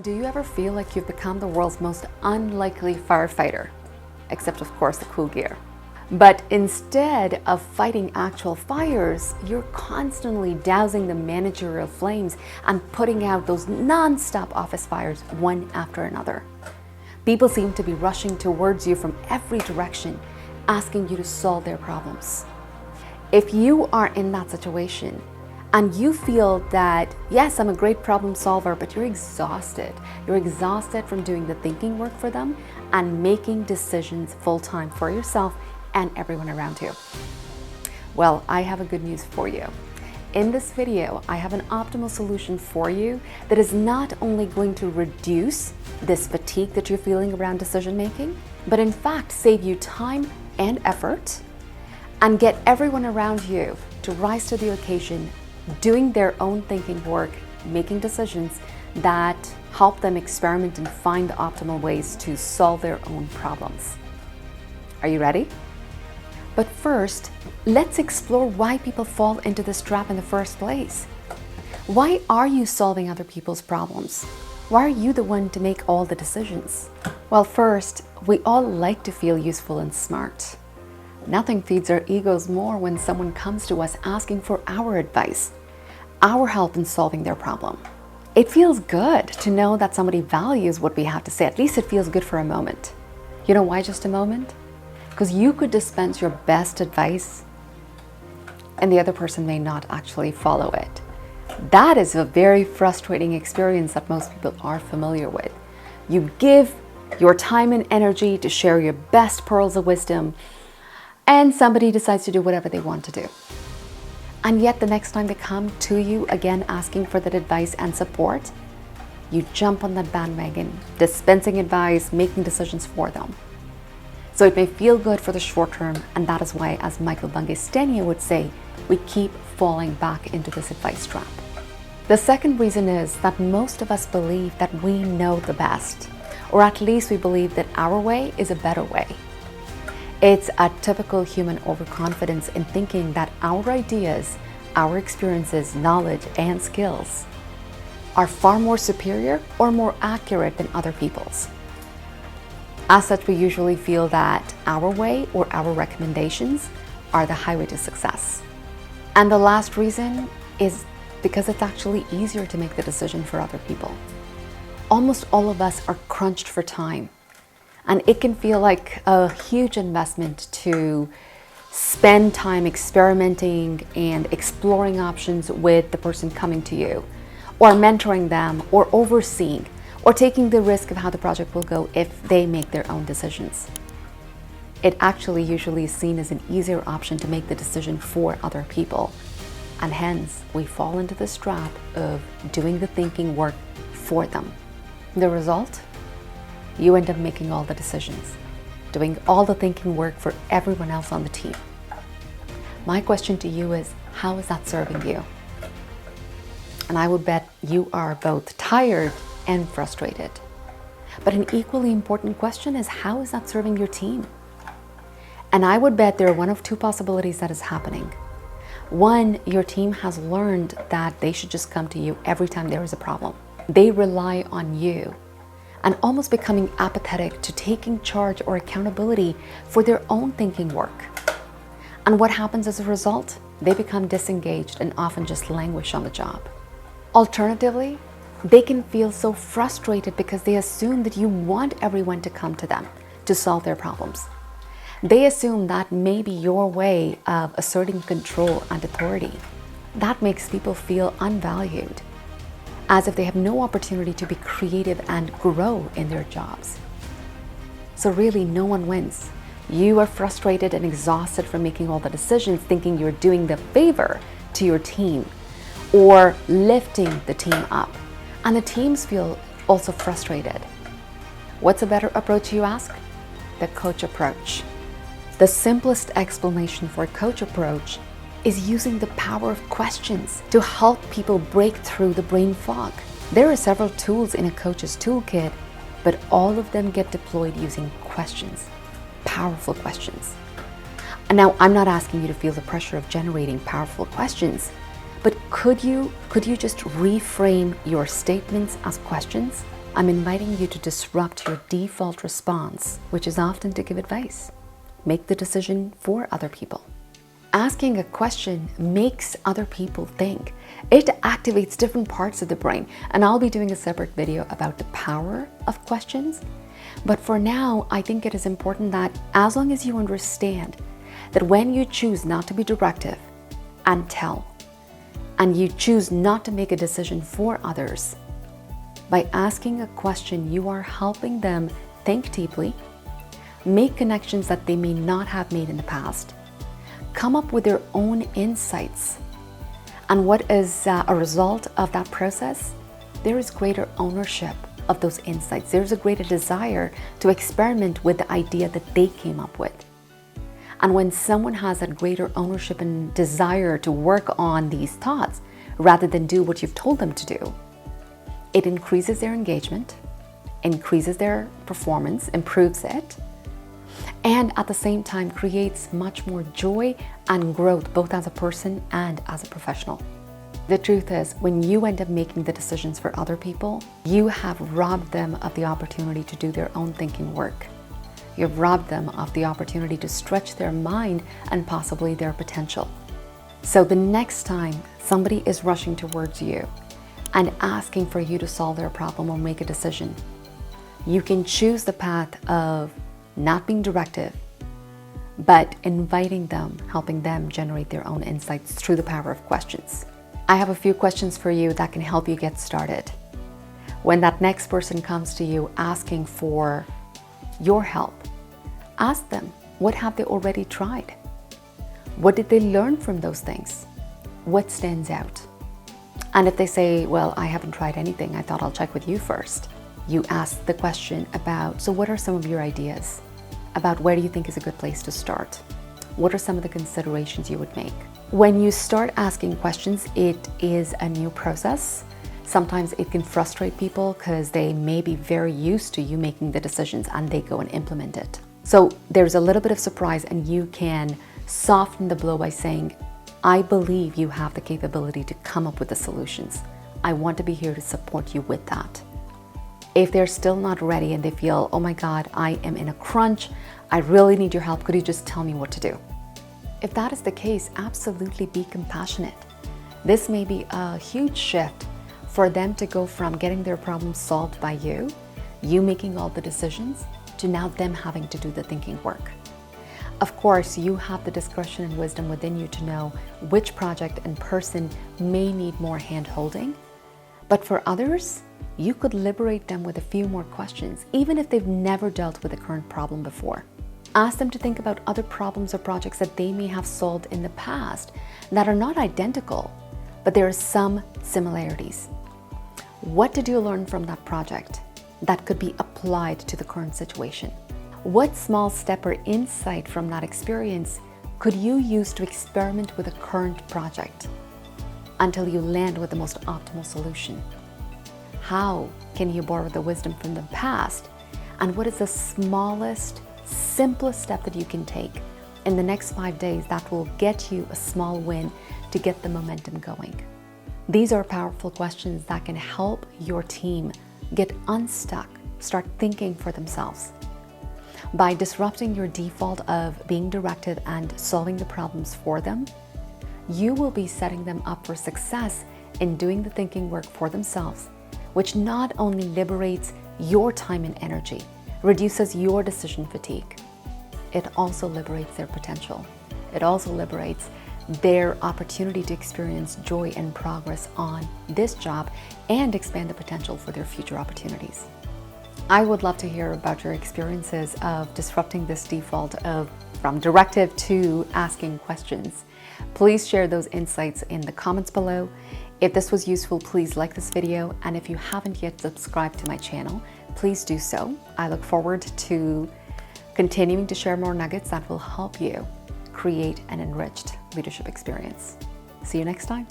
Do you ever feel like you've become the world's most unlikely firefighter? Except, of course, the cool gear. But instead of fighting actual fires, you're constantly dousing the managerial flames and putting out those non-stop office fires one after another. People seem to be rushing towards you from every direction, asking you to solve their problems. If you are in that situation, and you feel that, yes, I'm a great problem solver, but you're exhausted. You're exhausted from doing the thinking work for them and making decisions full-time for yourself and everyone around you. Well, I have a good news for you. In this video, I have an optimal solution for you that is not only going to reduce this fatigue that you're feeling around decision making, but in fact save you time and effort and get everyone around you to rise to the occasion, doing their own thinking work, making decisions that help them experiment and find the optimal ways to solve their own problems. Are you ready? But first, let's explore why people fall into this trap in the first place. Why are you solving other people's problems? Why are you the one to make all the decisions? Well, first, we all like to feel useful and smart. Nothing feeds our egos more when someone comes to us asking for our advice, our help in solving their problem. It feels good to know that somebody values what we have to say. At least it feels good for a moment. You know why just a moment? Because you could dispense your best advice and the other person may not actually follow it. That is a very frustrating experience that most people are familiar with. You give your time and energy to share your best pearls of wisdom, and somebody decides to do whatever they want to do. And yet the next time they come to you again asking for that advice and support, you jump on that bandwagon, dispensing advice, making decisions for them. So it may feel good for the short term, and that is why, as Michael Bungay Stenier would say, we keep falling back into this advice trap. The second reason is that most of us believe that we know the best, or at least we believe that our way is a better way. It's a typical human overconfidence in thinking that our ideas, our experiences, knowledge, and skills are far more superior or more accurate than other people's. As such, we usually feel that our way or our recommendations are the highway to success. And the last reason is because it's actually easier to make the decision for other people. Almost all of us are crunched for time. And it can feel like a huge investment to spend time experimenting and exploring options with the person coming to you, or mentoring them, or overseeing, or taking the risk of how the project will go if they make their own decisions. It actually usually is seen as an easier option to make the decision for other people. And hence, we fall into this trap of doing the thinking work for them. The result? You end up making all the decisions, doing all the thinking work for everyone else on the team. My question to you is, how is that serving you? And I would bet you are both tired and frustrated. But an equally important question is, how is that serving your team? And I would bet there are one of two possibilities that is happening. One, your team has learned that they should just come to you every time there is a problem. They rely on you, and almost becoming apathetic to taking charge or accountability for their own thinking work. And what happens as a result? They become disengaged and often just languish on the job. Alternatively, they can feel so frustrated because they assume that you want everyone to come to them to solve their problems. They assume that may be your way of asserting control and authority. That makes people feel unvalued, as if they have no opportunity to be creative and grow in their jobs. So really, no one wins. You are frustrated and exhausted from making all the decisions, thinking you're doing the favor to your team or lifting the team up. And the teams feel also frustrated. What's a better approach, you ask? The coach approach. The simplest explanation for a coach approach is using the power of questions to help people break through the brain fog. There are several tools in a coach's toolkit, but all of them get deployed using questions, powerful questions. And now, I'm not asking you to feel the pressure of generating powerful questions, but could you just reframe your statements as questions? I'm inviting you to disrupt your default response, which is often to give advice. Make the decision for other people. Asking a question makes other people think. It activates different parts of the brain, and I'll be doing a separate video about the power of questions. But for now, I think it is important that as long as you understand that when you choose not to be directive and tell, and you choose not to make a decision for others, by asking a question, you are helping them think deeply, make connections that they may not have made in the past, come up with their own insights. And what is a result of that process? There is greater ownership of those insights. There's a greater desire to experiment with the idea that they came up with. And when someone has a greater ownership and desire to work on these thoughts, rather than do what you've told them to do, it increases their engagement, increases their performance, improves it, and at the same time creates much more joy and growth, both as a person and as a professional. The truth is, when you end up making the decisions for other people, you have robbed them of the opportunity to do their own thinking work. You've robbed them of the opportunity to stretch their mind and possibly their potential. So the next time somebody is rushing towards you and asking for you to solve their problem or make a decision, you can choose the path of not being directive, but inviting them, helping them generate their own insights through the power of questions. I have a few questions for you that can help you get started. When that next person comes to you asking for your help, ask them, what have they already tried? What did they learn from those things? What stands out? And if they say, well, I haven't tried anything, I thought I'll check with you first. You ask the question about, so what are some of your ideas about where do you think is a good place to start? What are some of the considerations you would make? When you start asking questions, it is a new process. Sometimes it can frustrate people because they may be very used to you making the decisions and they go and implement it. So there's a little bit of surprise, and you can soften the blow by saying, I believe you have the capability to come up with the solutions. I want to be here to support you with that. If they're still not ready and they feel, oh my God, I am in a crunch, I really need your help, could you just tell me what to do? If that is the case, absolutely be compassionate. This may be a huge shift for them to go from getting their problems solved by you making all the decisions, to now them having to do the thinking work. Of course, you have the discretion and wisdom within you to know which project and person may need more hand-holding, but for others, you could liberate them with a few more questions, even if they've never dealt with a current problem before. Ask them to think about other problems or projects that they may have solved in the past that are not identical, but there are some similarities. What did you learn from that project that could be applied to the current situation? What small step or insight from that experience could you use to experiment with a current project until you land with the most optimal solution? How can you borrow the wisdom from the past? And what is the smallest, simplest step that you can take in the next 5 days that will get you a small win to get the momentum going? These are powerful questions that can help your team get unstuck, start thinking for themselves. By disrupting your default of being directed and solving the problems for them, you will be setting them up for success in doing the thinking work for themselves, which not only liberates your time and energy, reduces your decision fatigue, it also liberates their potential. It also liberates their opportunity to experience joy and progress on this job and expand the potential for their future opportunities. I would love to hear about your experiences of disrupting this default of from directive to asking questions. Please share those insights in the comments below. If this was useful, please like this video, and if you haven't yet subscribed to my channel, please do so. I look forward to continuing to share more nuggets that will help you create an enriched leadership experience. See you next time.